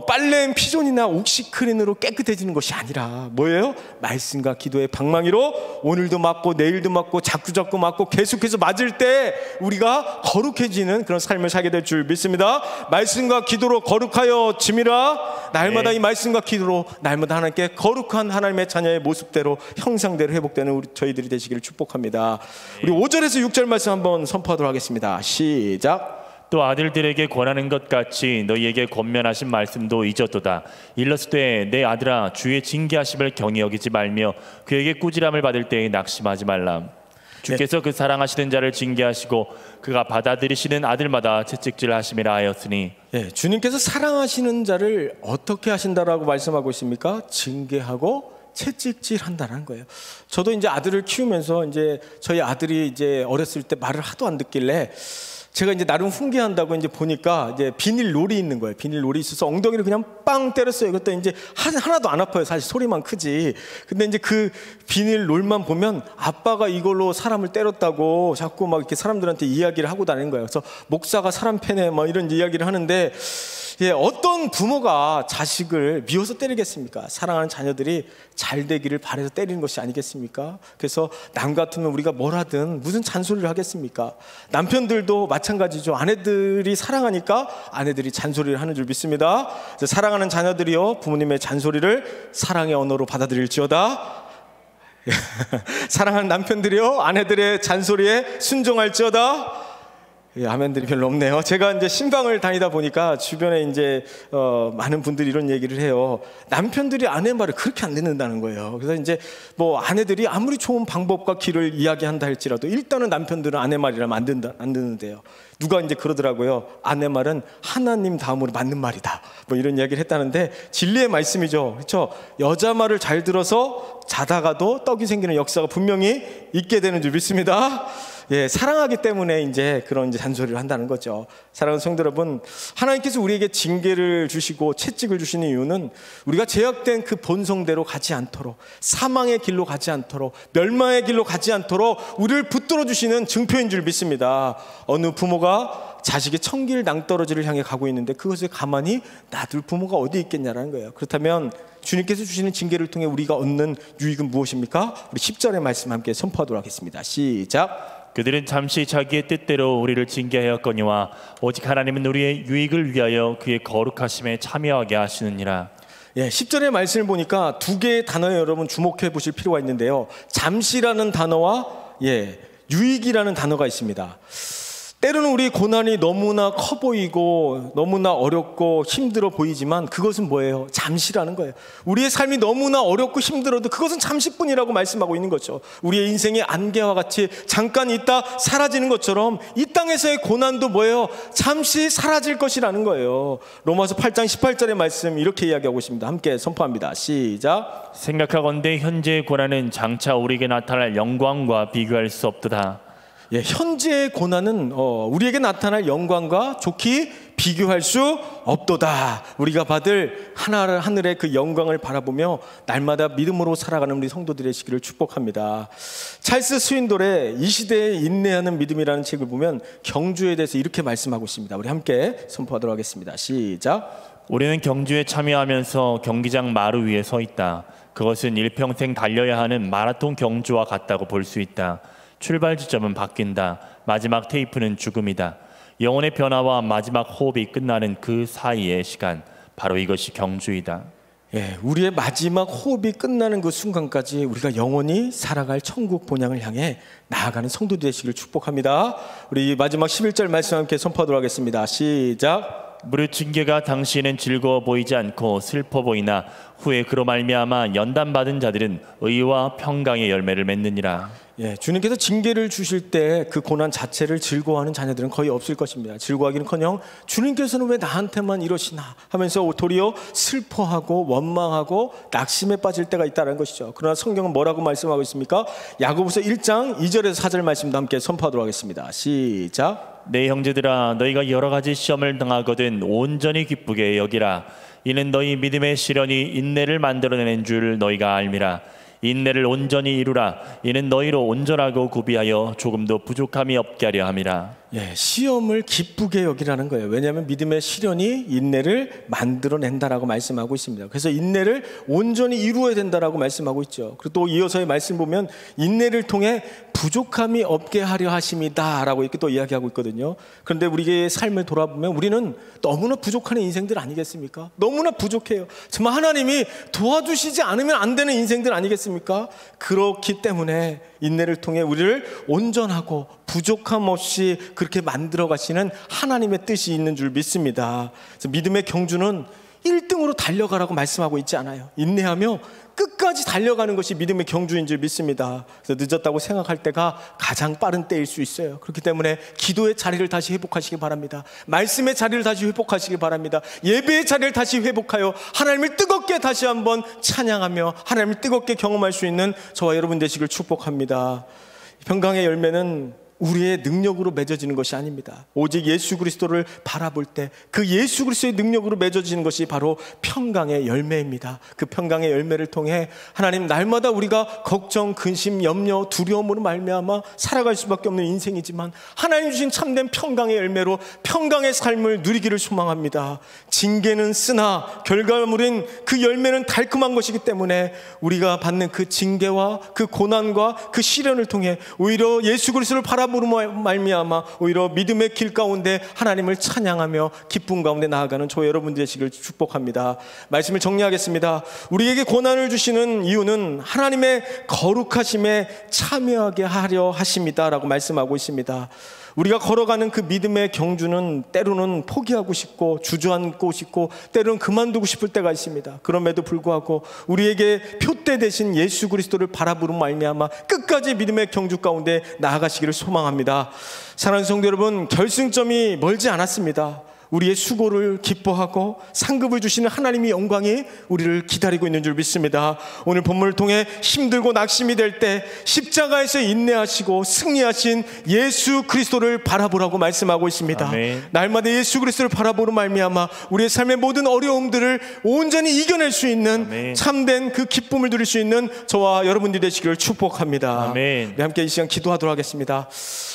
빨래엔 피존이나 옥시크린으로 깨끗해지는 것이 아니라 뭐예요? 말씀과 기도의 방망이로 오늘도 맞고 내일도 맞고 자꾸 맞고 계속해서 맞을 때 우리가 거룩해지는 그런 삶을 살게 될 줄 믿습니다. 말씀과 기도로 거룩하여 짐이라. 날마다 이 말씀과 기도로 날마다 하나님께 거룩한 하나님의 자녀의 모습대로 형상대로 회복되는 우리 저희들이 되시기를 축복합니다. 우리 5절에서 6절 말씀 한번 선포하도록 하겠습니다. 시작. 또 아들들에게 권하는 것 같이 너희에게 권면하신 말씀도 잊었도다. 일렀으되 내 아들아 주의 징계하심을 경히 여기지 말며 그에게 꾸지람을 받을 때에 낙심하지 말라. 주께서 그 사랑하시는 자를 징계하시고 그가 받아들이시는 아들마다 채찍질하심이라 하였으니. 주님께서 사랑하시는 자를 어떻게 하신다라고 말씀하고 있습니까? 징계하고 채찍질한다는 거예요. 저도 이제 아들을 키우면서 이제 저희 아들이 이제 어렸을 때 말을 하도 안 듣길래 제가 이제 나름 훈계한다고 이제 보니까 이제 비닐 롤이 있는 거예요. 비닐 롤이 있어서 엉덩이를 그냥 빵 때렸어요. 그때 이제 하나도 안 아파요. 사실 소리만 크지. 근데 이제 그 비닐 롤만 보면 아빠가 이걸로 사람을 때렸다고 자꾸 막 이렇게 사람들한테 이야기를 하고 다니는 거예요. 그래서 목사가 사람 패네 막 이런 이야기를 하는데, 어떤 부모가 자식을 미워서 때리겠습니까? 사랑하는 자녀들이 잘 되기를 바라서 때리는 것이 아니겠습니까? 그래서 남 같으면 우리가 뭘 하든 무슨 잔소리를 하겠습니까? 남편들도 마찬가지죠. 아내들이 사랑하니까 아내들이 잔소리를 하는 줄 믿습니다. 사랑하는 자녀들이요, 부모님의 잔소리를 사랑의 언어로 받아들일지어다. 사랑하는 남편들이요, 아내들의 잔소리에 순종할지어다. 아멘들이 별로 없네요. 제가 이제 신방을 다니다 보니까 주변에 이제 많은 분들이 이런 얘기를 해요. 남편들이 아내 말을 그렇게 안 듣는다는 거예요. 그래서 이제 뭐 아내들이 아무리 좋은 방법과 길을 이야기한다 할지라도 일단은 남편들은 아내 말이라면 안 듣는데요. 누가 이제 그러더라고요. 아내 말은 하나님 다음으로 맞는 말이다. 뭐 이런 이야기를 했다는데 진리의 말씀이죠. 그렇죠? 여자 말을 잘 들어서 자다가도 떡이 생기는 역사가 분명히 있게 되는 줄 믿습니다. 사랑하기 때문에 이제 그런 이제 잔소리를 한다는 거죠. 사랑하는 성도 여러분, 하나님께서 우리에게 징계를 주시고 채찍을 주시는 이유는 우리가 죄악된 그 본성대로 가지 않도록, 사망의 길로 가지 않도록, 멸망의 길로 가지 않도록 우리를 붙들어 주시는 증표인 줄 믿습니다. 어느 부모가 자식의 청길 낭떠러지를 향해 가고 있는데 그것을 가만히 놔둘 부모가 어디 있겠냐라는 거예요. 그렇다면 주님께서 주시는 징계를 통해 우리가 얻는 유익은 무엇입니까? 우리 10절의 말씀 함께 선포하도록 하겠습니다. 시작. 그들은 잠시 자기의 뜻대로 우리를 징계하였거니와 오직 하나님은 우리의 유익을 위하여 그의 거룩하심에 참여하게 하시느니라. 예, 10절의 말씀을 보니까 두 개의 단어에 여러분 주목해 보실 필요가 있는데요. 잠시라는 단어와 유익이라는 단어가 있습니다. 때로는 우리 고난이 너무나 커 보이고 너무나 어렵고 힘들어 보이지만 그것은 뭐예요? 잠시라는 거예요. 우리의 삶이 너무나 어렵고 힘들어도 그것은 잠시뿐이라고 말씀하고 있는 거죠. 우리의 인생의 안개와 같이 잠깐 있다 사라지는 것처럼 이 땅에서의 고난도 뭐예요? 잠시 사라질 것이라는 거예요. 로마서 8장 18절의 말씀 이렇게 이야기하고 있습니다. 함께 선포합니다. 시작. 생각하건대 현재의 고난은 장차 우리에게 나타날 영광과 비교할 수 없도다. 예, 현재의 고난은 우리에게 나타날 영광과 좋게 비교할 수 없도다. 우리가 받을 하늘의 그 영광을 바라보며 날마다 믿음으로 살아가는 우리 성도들의 시기를 축복합니다. 찰스 스윈돌의 이 시대에 인내하는 믿음이라는 책을 보면 경주에 대해서 이렇게 말씀하고 있습니다. 우리 함께 선포하도록 하겠습니다. 시작. 우리는 경주에 참여하면서 경기장 마루 위에 서 있다. 그것은 일평생 달려야 하는 마라톤 경주와 같다고 볼 수 있다. 출발 지점은 바뀐다. 마지막 테이프는 죽음이다. 영혼의 변화와 마지막 호흡이 끝나는 그 사이의 시간, 바로 이것이 경주이다. 예, 우리의 마지막 호흡이 끝나는 그 순간까지 우리가 영원히 살아갈 천국 본향을 향해 나아가는 성도 되시기를 축복합니다. 우리 마지막 11절 말씀 함께 선포하도록 하겠습니다. 시작. 무릇 징계가 당시에는 즐거워 보이지 않고 슬퍼 보이나 후에 그로 말미암아 연단받은 자들은 의와 평강의 열매를 맺느니라. 예, 주님께서 징계를 주실 때 그 고난 자체를 즐거워하는 자녀들은 거의 없을 것입니다. 즐거워하기는커녕 주님께서는 왜 나한테만 이러시나 하면서 도리어 슬퍼하고 원망하고 낙심에 빠질 때가 있다는 것이죠. 그러나 성경은 뭐라고 말씀하고 있습니까? 야고보서 1장 2절에서 4절 말씀도 함께 선포하도록 하겠습니다. 시작. 내 형제들아, 너희가 여러 가지 시험을 당하거든 온전히 기쁘게 여기라. 이는 너희 믿음의 시련이 인내를 만들어내는 줄 너희가 알미라. 인내를 온전히 이루라. 이는 너희로 온전하고 구비하여 조금도 부족함이 없게 하려 함이라. 예, 시험을 기쁘게 여기라는 거예요. 왜냐하면 믿음의 시련이 인내를 만들어낸다라고 말씀하고 있습니다. 그래서 인내를 온전히 이루어야 된다라고 말씀하고 있죠. 그리고 또 이어서의 말씀 보면 인내를 통해 부족함이 없게 하려 하심이다라고 이렇게 또 이야기하고 있거든요. 그런데 우리의 삶을 돌아보면 우리는 너무나 부족한 인생들 아니겠습니까? 너무나 부족해요. 정말 하나님이 도와주시지 않으면 안 되는 인생들 아니겠습니까? 그렇기 때문에 인내를 통해 우리를 온전하고 부족함 없이 그렇게 만들어 가시는 하나님의 뜻이 있는 줄 믿습니다. 그래서 믿음의 경주는 1등으로 달려가라고 말씀하고 있지 않아요. 인내하며 끝까지 달려가는 것이 믿음의 경주인 줄 믿습니다. 그래서 늦었다고 생각할 때가 가장 빠른 때일 수 있어요. 그렇기 때문에 기도의 자리를 다시 회복하시기 바랍니다. 말씀의 자리를 다시 회복하시기 바랍니다. 예배의 자리를 다시 회복하여 하나님을 뜨겁게 다시 한번 찬양하며 하나님을 뜨겁게 경험할 수 있는 저와 여러분 되시길 축복합니다. 평강의 열매는 우리의 능력으로 맺어지는 것이 아닙니다. 오직 예수 그리스도를 바라볼 때 그 예수 그리스도의 능력으로 맺어지는 것이 바로 평강의 열매입니다. 그 평강의 열매를 통해 하나님 날마다 우리가 걱정, 근심, 염려, 두려움으로 말미암아 살아갈 수밖에 없는 인생이지만 하나님 주신 참된 평강의 열매로 평강의 삶을 누리기를 소망합니다. 징계는 쓰나 결과물인 그 열매는 달콤한 것이기 때문에 우리가 받는 그 징계와 그 고난과 그 시련을 통해 오히려 예수 그리스도를 바라보는 말미암아 오히려 믿음의 길 가운데 하나님을 찬양하며 기쁨 가운데 나아가는 저 여러분 되시길 축복합니다. 말씀을 정리하겠습니다. 우리에게 고난을 주시는 이유는 하나님의 거룩하심에 참여하게 하려 하십니다라고 말씀하고 있습니다. 우리가 걸어가는 그 믿음의 경주는 때로는 포기하고 싶고 주저앉고 싶고 때로는 그만두고 싶을 때가 있습니다. 그럼에도 불구하고 우리에게 표대 되신 예수 그리스도를 바라보는 말미암아 끝까지 믿음의 경주 가운데 나아가시기를 소망합니다. 사랑하는 성도 여러분, 결승점이 멀지 않았습니다. 우리의 수고를 기뻐하고 상급을 주시는 하나님의 영광이 우리를 기다리고 있는 줄 믿습니다. 오늘 본문을 통해 힘들고 낙심이 될 때 십자가에서 인내하시고 승리하신 예수 그리스도를 바라보라고 말씀하고 있습니다. 아멘. 날마다 예수 그리스도를 바라보는 말미암아 우리의 삶의 모든 어려움들을 온전히 이겨낼 수 있는 아멘. 참된 그 기쁨을 누릴 수 있는 저와 여러분들이 되시기를 축복합니다. 아멘. 우리 함께 이 시간 기도하도록 하겠습니다.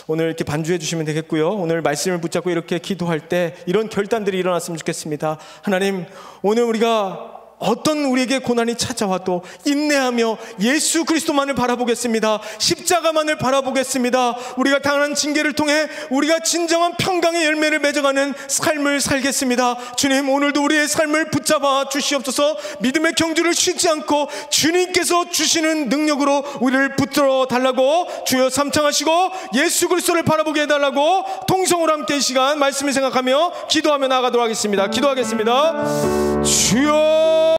오늘 이렇게 반주해 주시면 되겠고요. 오늘 말씀을 붙잡고 이렇게 기도할 때 이런 결단들이 일어났으면 좋겠습니다. 하나님, 오늘 우리가 어떤 우리에게 고난이 찾아와도 인내하며 예수 그리스도만을 바라보겠습니다. 십자가만을 바라보겠습니다. 우리가 당하는 징계를 통해 우리가 진정한 평강의 열매를 맺어가는 삶을 살겠습니다. 주님, 오늘도 우리의 삶을 붙잡아 주시옵소서. 믿음의 경주를 쉬지 않고 주님께서 주시는 능력으로 우리를 붙들어 달라고 주여 삼창하시고 예수 그리스도를 바라보게 해달라고 동성으로 함께 이 시간 말씀을 생각하며 기도하며 나아가도록 하겠습니다. 기도하겠습니다. 주여